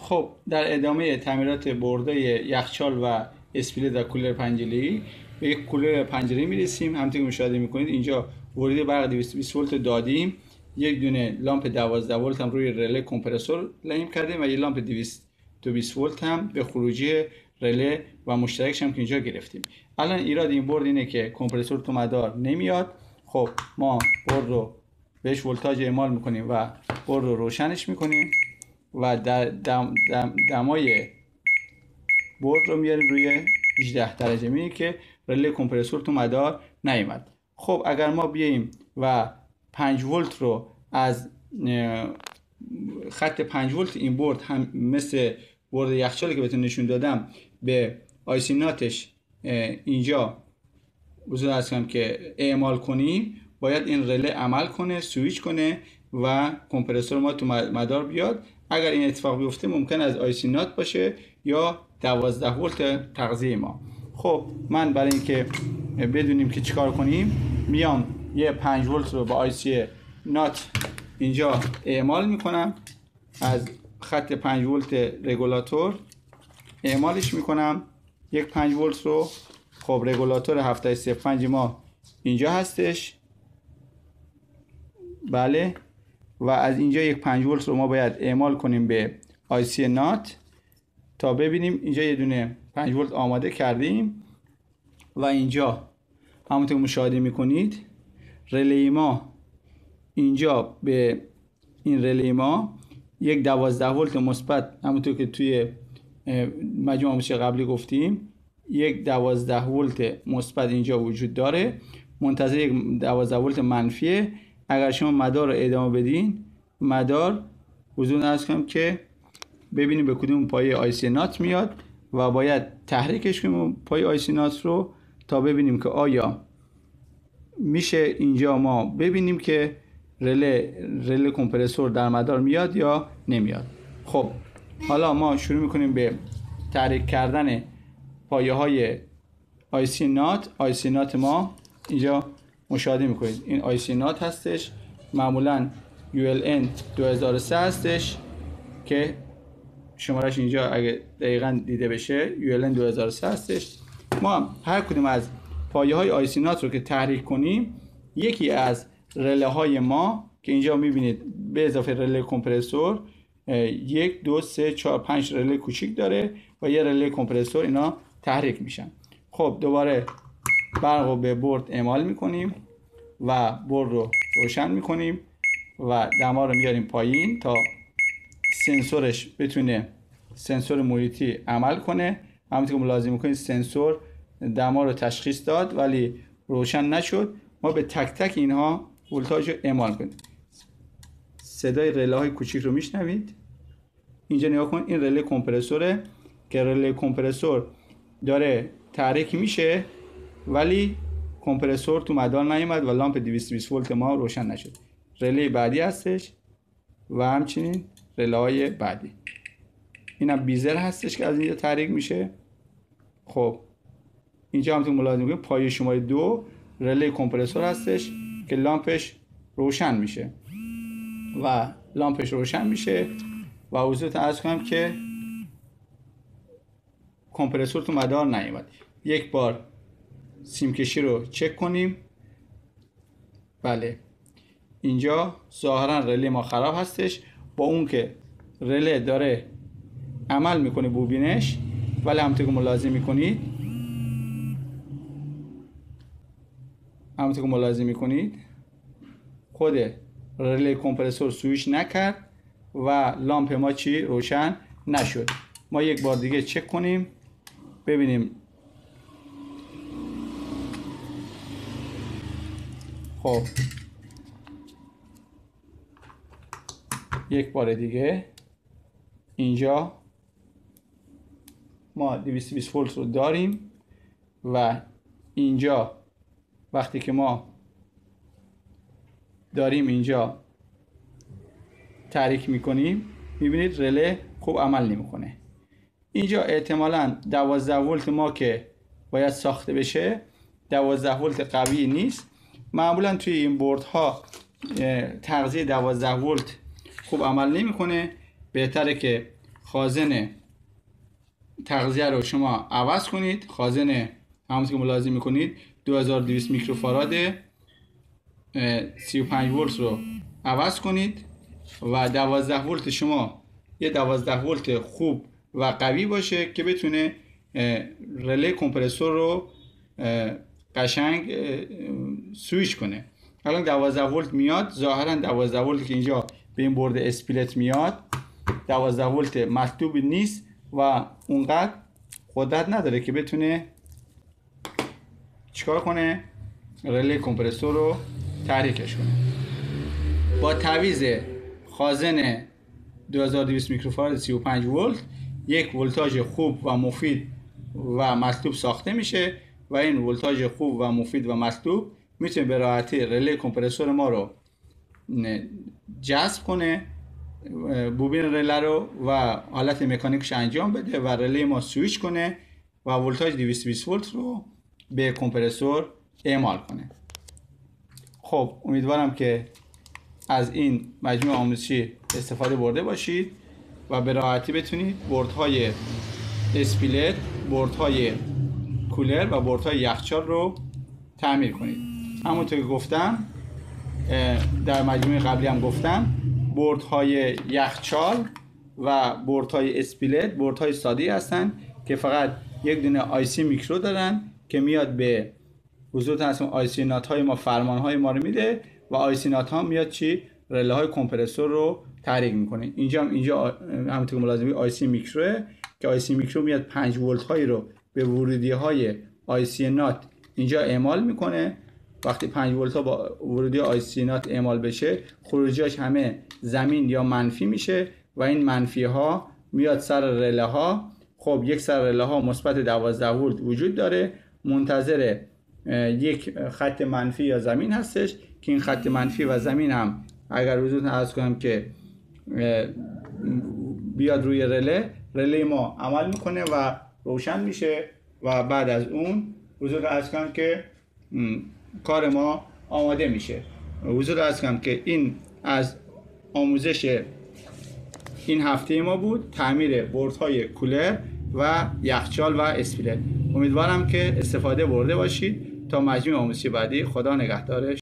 خب در ادامه تعمیرات بردای یخچال و اسپلیت و کولر پنجره‌ای به یک کولر پنجره‌ای میرسیم. همونطور که مشاهده میکنید اینجا ورود برق 220 ولت دادیم، یک دونه لامپ 12 ولت هم روی رله کمپرسور لایم کردیم و یک لامپ 220 ولت هم به خروجی رله و مشترکش هم که اینجا گرفتیم. الان ایراد این برد اینه که کمپرسور تو مدار نمیاد. خب ما برد رو بهش ولتاژ اعمال میکنیم و برد رو روشنش میکنیم و در دمای برد رو میاریم روی 18 درجه، میبینید که رله کمپرسور تو مدار نیامد. خب اگر ما بیاییم و 5 ولت رو از خط 5 ولت این برد هم مثل برد یخچالی که بهتون نشون دادم به آیسی ناتش اینجا بزرگ هستم که اعمال کنیم، باید این رله عمل کنه، سویچ کنه و کمپرسور ما تو مدار بیاد. اگر این اتفاق بیفته ممکن از آیسی نات باشه یا 12 ولت تغذیه ما. خب من برای اینکه بدونیم که چیکار کنیم میام یه 5 ولت رو با آیسی نات اینجا اعمال میکنم، از خط 5 ولت رگولاتور اعمالش میکنم یک 5 ولت رو. خب رگولاتور 705 ما اینجا هستش، بله، و از اینجا یک 5 ولت رو ما باید اعمال کنیم به آیسی نات تا ببینیم اینجا یه دونه 5 ولت آماده کردیم و اینجا همونطور که مشاهده میکنید رله ما اینجا به این رله ما یک 12 ولت مثبت همونطور که توی مجموعه آموزشی قبلی گفتیم یک 12 ولت مثبت اینجا وجود داره، منتظر یک 12 ولت منفیه. اگر شما مدار رو ادامه بدین، مدار حضور عرض کنم که ببینیم به کدوم پایه آیسی نات میاد و باید تحریکش کنیم پای آیسی نات رو تا ببینیم که آیا میشه اینجا ما ببینیم که رله کمپرسور در مدار میاد یا نمیاد. خب حالا ما شروع میکنیم به تحریک کردن پایه های آیسی نات. آیسی نات ما اینجا مشاهده میکنید این آیسی نات هستش، معمولا ULN 2003 هستش که شمارش اینجا اگه دقیقا دیده بشه ULN 2003 هستش. ما هر کدوم از پایه های آیسی نات رو که تحریک کنیم یکی از رله های ما که اینجا میبینید به اضافه رله کمپرسور 1 2 3 4 5 رله کوچیک داره و یه رله کمپرسور، اینا تحریک میشن. خب دوباره برق رو به برد اعمال میکنیم و برد رو روشن میکنیم و دما رو میاریم پایین تا سنسورش بتونه، سنسور محیطی عمل کنه. همونطور که ملاحظه میکنید سنسور دما رو تشخیص داد ولی روشن نشد. ما به تک تک اینها ولتاژ رو اعمال کنیم. صدای رله های کوچیک رو میشنوید. اینجا نگاه کن، این رله کمپرسوره که رله کمپرسور داره تحریک میشه ولی کمپرسور تو مدار نیامد و لامپ 220 ولت ما روشن نشد. رله بعدی هستش و همچنین رله های بعدی، اینم بیزر هستش که از اینجا تحریک میشه. خب اینجا همونطور ملاحظه میکنید پایه شماره 2 رله کمپرسور هستش که لامپش روشن میشه و لامپش روشن میشه و حضورتون عرض کنم که کمپرسور تو مدار نیامد. یک بار سیم کشی رو چک کنیم. بله اینجا ظاهرا رله ما خراب هستش، با اون که رله داره عمل میکنه بوبینش، ولی همونطور که ملاحظه میکنید خود رله کمپرسور سویچ نکرد و لامپ ما چی روشن نشد. ما یک بار دیگه چک کنیم ببینیم. خب یک بار دیگه اینجا ما 220 ولت رو داریم و اینجا وقتی که ما داریم اینجا تحریک میکنیم میبینید رله خوب عمل نمیکنه. اینجا احتمالاً 12 ولت ما که باید ساخته بشه 12 ولت قوی نیست. معمولا توی این بردها تغذیه 12 ولت خوب عمل نمیکنه. بهتره که خازن تغذیه رو شما عوض کنید. خازن همونطور که ملاحظه میکنید 2200 میکروفاراد 35 ولت رو عوض کنید و 12 ولت شما یه 12 ولت خوب و قوی باشه که بتونه رله کمپرسور رو قشنگ سویچ کنه. الان 12 ولت میاد، ظاهرا 12 ولت که اینجا به این برد اسپلیت میاد 12 ولت مطلوب نیست و اونقدر قدرت نداره که بتونه چیکار کنه؟ رله کمپرسور رو تحریکش کنه. با تعویض خازن 2200 میکروفاراد 35 ولت یک ولتاژ خوب و مفید و مطلوب ساخته میشه و این ولتاژ خوب و مفید و مطلوب میتونه به راحتی رله کمپرسور ما رو جذب کنه، بوبین رله رو و حالت مکانیکش انجام بده و رله ما سویچ کنه و ولتاژ 220 ولت رو به کمپرسور اعمال کنه. خب امیدوارم که از این مجموعه آموزشی استفاده برده باشید و به راحتی بتونید بردهای اسپلیت، بردهای کولر و بردهای یخچال رو تعمیر کنید. همونطور که گفتم در مجموعه قبلی هم گفتم بردهای یخچال و بردهای اسپلیت بردهای ساده هستن که فقط یک دونه آیسی میکرو دارن که میاد به حضورتون هستم آیسی نات های ما فرمان های ما رو میده و آیسی نات ها میاد چی؟ رله های کمپرسور رو تحریک میکنه. اینجا همونطور که ملاحظه آیسی میکروه که آیسی میکرو میاد 5 ولت هایی رو به ورودی های آیسی نات اینجا اعمال میکنه. وقتی 5 ولت ها با ورودی آیسی نات اعمال بشه خروجیاش همه زمین یا منفی میشه و این منفی ها میاد سر رله ها. خب یک سر رله ها مثبت 12 ولت وجود داره، منتظر یک خط منفی یا زمین هستش که این خط منفی و زمین هم اگر حضورتون عرض کنم که بیاد روی رله ما عمل میکنه و روشن میشه و بعد از اون حضور عرض کنم که کار ما آماده میشه. حضور عرض کنم که این از آموزش این هفته ما بود، تعمیر بردهای کولر و یخچال و اسپلیت. امیدوارم که استفاده برده باشید. تا مجموعه آموزشی بعدی، خدا نگهدار.